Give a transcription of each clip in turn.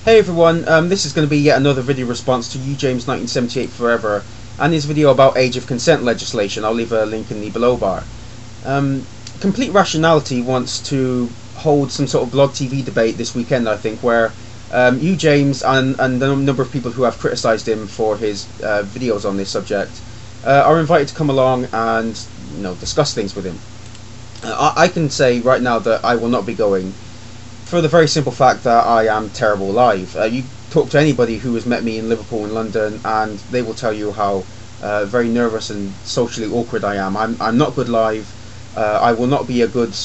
Hey everyone, this is going to be yet another video response to Ujames 1978 Forever and his video about age of consent legislation. I'll leave a link in the below bar. Complete Rationality wants to hold some sort of blog TV debate this weekend, I think, where Ujames and a number of people who have criticised him for his videos on this subject are invited to come along and discuss things with him. I can say right now that I will not be going, for the very simple fact that I am terrible live. You talk to anybody who has met me in Liverpool and London and they will tell you how very nervous and socially awkward I am. I'm not good live. I will not be a good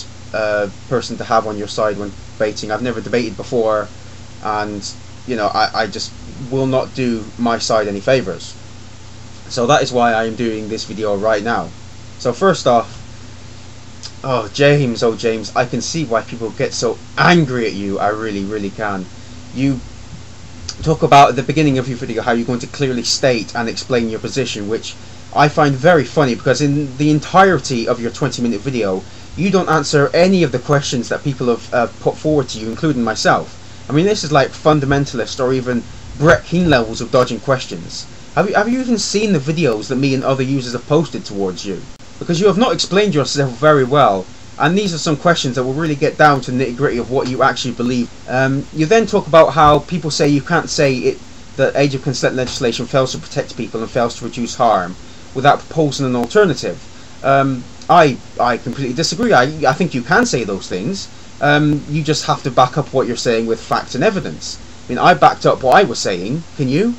person to have on your side when debating. I've never debated before, and I just will not do my side any favours. So that is why I am doing this video right now. So first off, oh James, I can see why people get so angry at you. I really can. You talk about at the beginning of your video how you're going to clearly state and explain your position, which I find very funny, because in the entirety of your 20-minute video you don't answer any of the questions that people have put forward to you, including myself. I mean, this is like fundamentalist or even Brett Keane levels of dodging questions. Have you even seen the videos that me and other users have posted towards you? Because you have not explained yourself very well, and these are some questions that will really get down to the nitty-gritty of what you actually believe. You then talk about how people say you can't say that age of consent legislation fails to protect people and fails to reduce harm without proposing an alternative. I completely disagree. I think you can say those things. You just have to back up what you're saying with facts and evidence. I mean, I backed up what I was saying. Can you?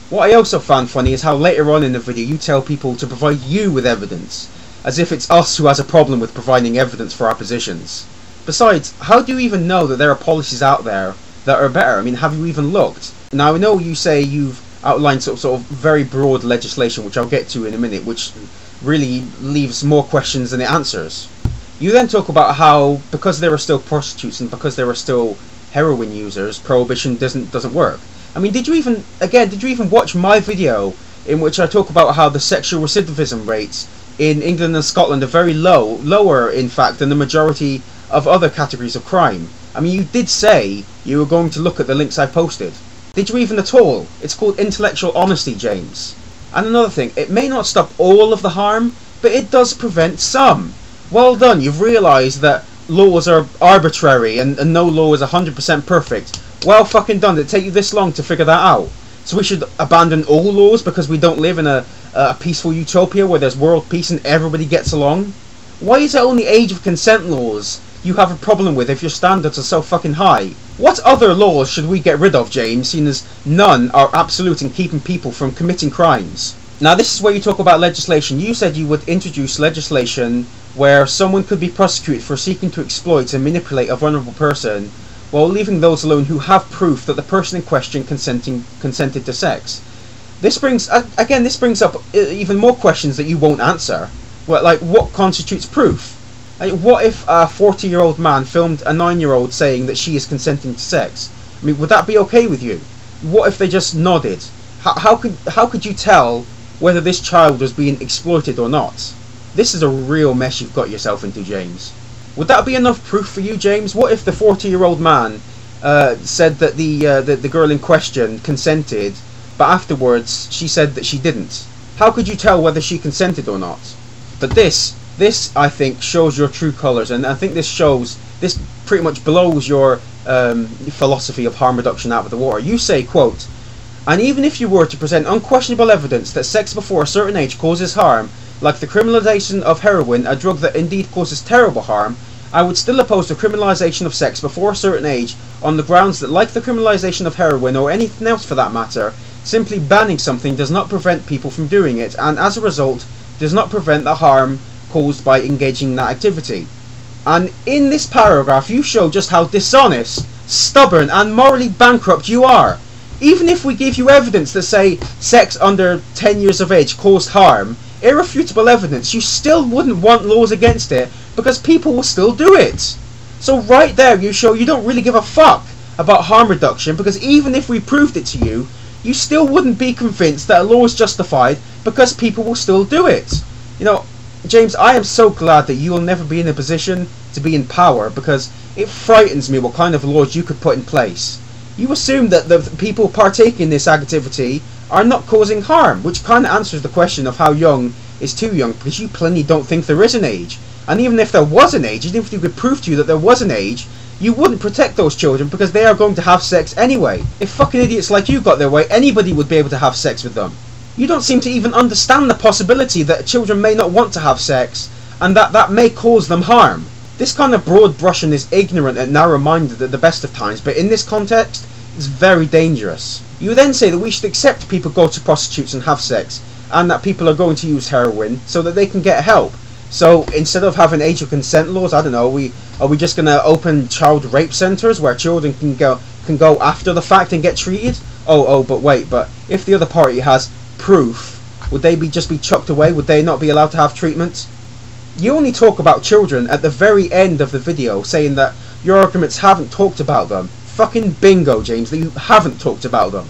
What I also found funny is how later on in the video you tell people to provide you with evidence, as if it's us who has a problem with providing evidence for our positions. Besides, how do you even know that there are policies out there that are better? I mean, have you even looked? Now, I know you say you've outlined sort of very broad legislation, which I'll get to in a minute, which really leaves more questions than it answers. You then talk about how, because there are still prostitutes and because there are still heroin users, prohibition doesn't work. I mean, did you even watch my video in which I talk about how the sexual recidivism rates in England and Scotland are very lower in fact than the majority of other categories of crime? I mean, you did say you were going to look at the links I posted. Did you even at all? It's called intellectual honesty, James. And another thing, it may not stop all of the harm, but it does prevent some. Well done, you've realised that laws are arbitrary and no law is 100% perfect. Well fucking done. Did it take you this long to figure that out? So we should abandon all laws because we don't live in a peaceful utopia where there's world peace and everybody gets along? Why is it only age of consent laws you have a problem with if your standards are so fucking high? What other laws should we get rid of, James, seeing as none are absolute in keeping people from committing crimes? Now, this is where you talk about legislation. You said you would introduce legislation where someone could be prosecuted for seeking to exploit and manipulate a vulnerable person, while leaving those alone who have proof that the person in question consented to sex. This brings up even more questions that you won't answer. Well, like, what constitutes proof? Like, what if a 40-year-old man filmed a 9-year-old saying that she is consenting to sex? I mean, would that be okay with you? What if they just nodded? How could you tell whether this child was being exploited or not? This is a real mess you've got yourself into, James. Would that be enough proof for you, James? What if the 40-year-old man said that the girl in question consented, but afterwards she said that she didn't? How could you tell whether she consented or not? But this I think shows your true colours, and I think this pretty much blows your philosophy of harm reduction out of the water. You say, quote, "And even if you were to present unquestionable evidence that sex before a certain age causes harm, like the criminalisation of heroin, a drug that indeed causes terrible harm, I would still oppose the criminalisation of sex before a certain age on the grounds that, like the criminalisation of heroin or anything else for that matter, simply banning something does not prevent people from doing it, and as a result does not prevent the harm caused by engaging in that activity." And in this paragraph you show just how dishonest, stubborn and morally bankrupt you are. Even if we give you evidence that say sex under 10 years of age caused harm, irrefutable evidence, you still wouldn't want laws against it because people will still do it. So right there you show you don't really give a fuck about harm reduction, because even if we proved it to you, you still wouldn't be convinced that a law is justified because people will still do it. James, I am so glad that you will never be in a position to be in power, because it frightens me what kind of laws you could put in place. You assume that the people partaking in this activity are not causing harm, which kind of answers the question of how young is too young, because you plainly don't think there is an age. And even if there was an age, even if you could prove to you that there was an age, you wouldn't protect those children because they are going to have sex anyway. If fucking idiots like you got their way, anybody would be able to have sex with them. You don't seem to even understand the possibility that children may not want to have sex, and that may cause them harm. This kind of broad brushing is ignorant and narrow-minded at the best of times, but in this context, it's very dangerous. You then say that we should accept people go to prostitutes and have sex, and that people are going to use heroin so that they can get help. So instead of having age of consent laws, I don't know, are we just going to open child rape centres where children can go after the fact and get treated? But wait, but if the other party has proof, would they just be chucked away? Would they not be allowed to have treatment? You only talk about children at the very end of the video, saying that your arguments haven't talked about them. Fucking bingo, James, that you haven't talked about them.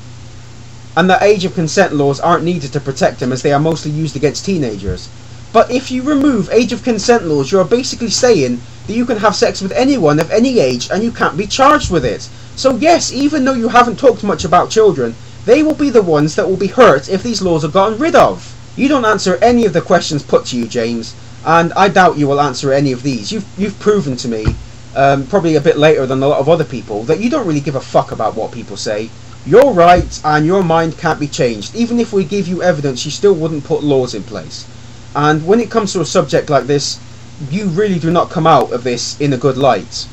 And that age of consent laws aren't needed to protect them, as they are mostly used against teenagers. But if you remove age of consent laws, you're basically saying that you can have sex with anyone of any age and you can't be charged with it. So yes, even though you haven't talked much about children, they will be the ones that will be hurt if these laws are gotten rid of. You don't answer any of the questions put to you, James, and I doubt you will answer any of these. You've proven to me, probably a bit later than a lot of other people, that you don't really give a fuck about what people say. You're right, and your mind can't be changed. Even if we give you evidence, you still wouldn't put laws in place. And when it comes to a subject like this, you really do not come out of this in a good light.